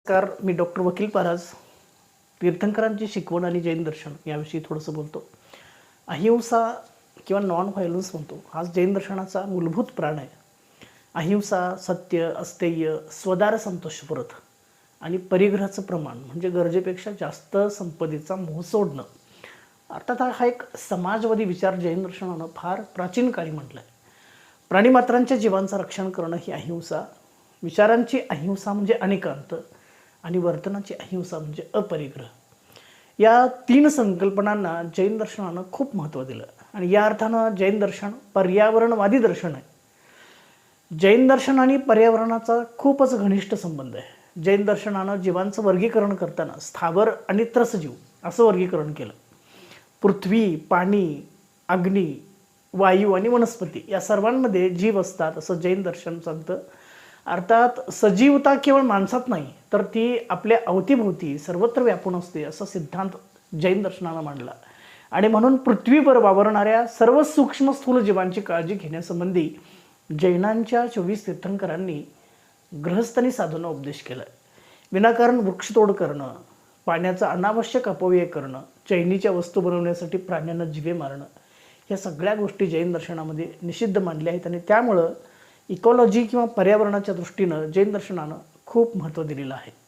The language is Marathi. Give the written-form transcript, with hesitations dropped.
नमस्कार, मी डॉक्टर वकील पाराज. तीर्थंकरांची शिकवण आणि जैन दर्शन याविषयी थोडंसं बोलतो. अहिंसा किंवा नॉन व्हायलन्स म्हणतो, हा जैन दर्शनाचा मूलभूत प्राण आहे. अहिंसा, सत्य, अस्तेय, स्वदार संतोषप्रत आणि परिग्रहाचं प्रमाण म्हणजे गरजेपेक्षा जास्त संपदेचा मोह सोडणं. अर्थात हा एक समाजवादी विचार जैन दर्शनानं फार प्राचीन काळी म्हटलं आहे. प्राणीमात्रांच्या जीवांचं रक्षण करणं ही अहिंसा, विचारांची अहिंसा म्हणजे अनेकांत आणि वर्तनाची अहिंसा म्हणजे अपरिग्रह. या तीन संकल्पनांना जैन दर्शनानं खूप महत्त्व दिलं आणि या अर्थानं जैन दर्शन पर्यावरणवादी दर्शन आहे. जैन दर्शन आणि पर्यावरणाचा खूपच घनिष्ठ संबंध आहे. जैन दर्शनानं जीवांचं वर्गीकरण करताना स्थावर आणि त्रसजीव असं वर्गीकरण केलं. पृथ्वी, पाणी, अग्नी, वायू आणि वनस्पती या सर्वांमध्ये जीव असतात असं जैन दर्शन सांगतं. अर्थात सजीवता केवळ माणसात नाही तर ती आपल्या अवतीभोवती सर्वत्र व्यापून असते असा सिद्धांत जैन दर्शनानं मांडला. आणि म्हणून पृथ्वीवर वावरणाऱ्या सर्व सूक्ष्म स्थूल जीवांची काळजी घेण्यासंबंधी जैनांच्या 24 तीर्थंकरांनी गृहस्थानी साधूंना उपदेश केला. विनाकारण वृक्षतोड करणं, पाण्याचा अनावश्यक अपव्यय करणं, चैनीच्या वस्तू बनवण्यासाठी प्राण्यांना जिवे मारणं, ह्या सगळ्या गोष्टी जैन दर्शनामध्ये निषिद्ध मानल्या आहेत. आणि त्यामुळं इकॉलॉजी किंवा पर्यावरणाच्या दृष्टीनं जैन दर्शनानं खूप महत्त्व दिलेलं आहे.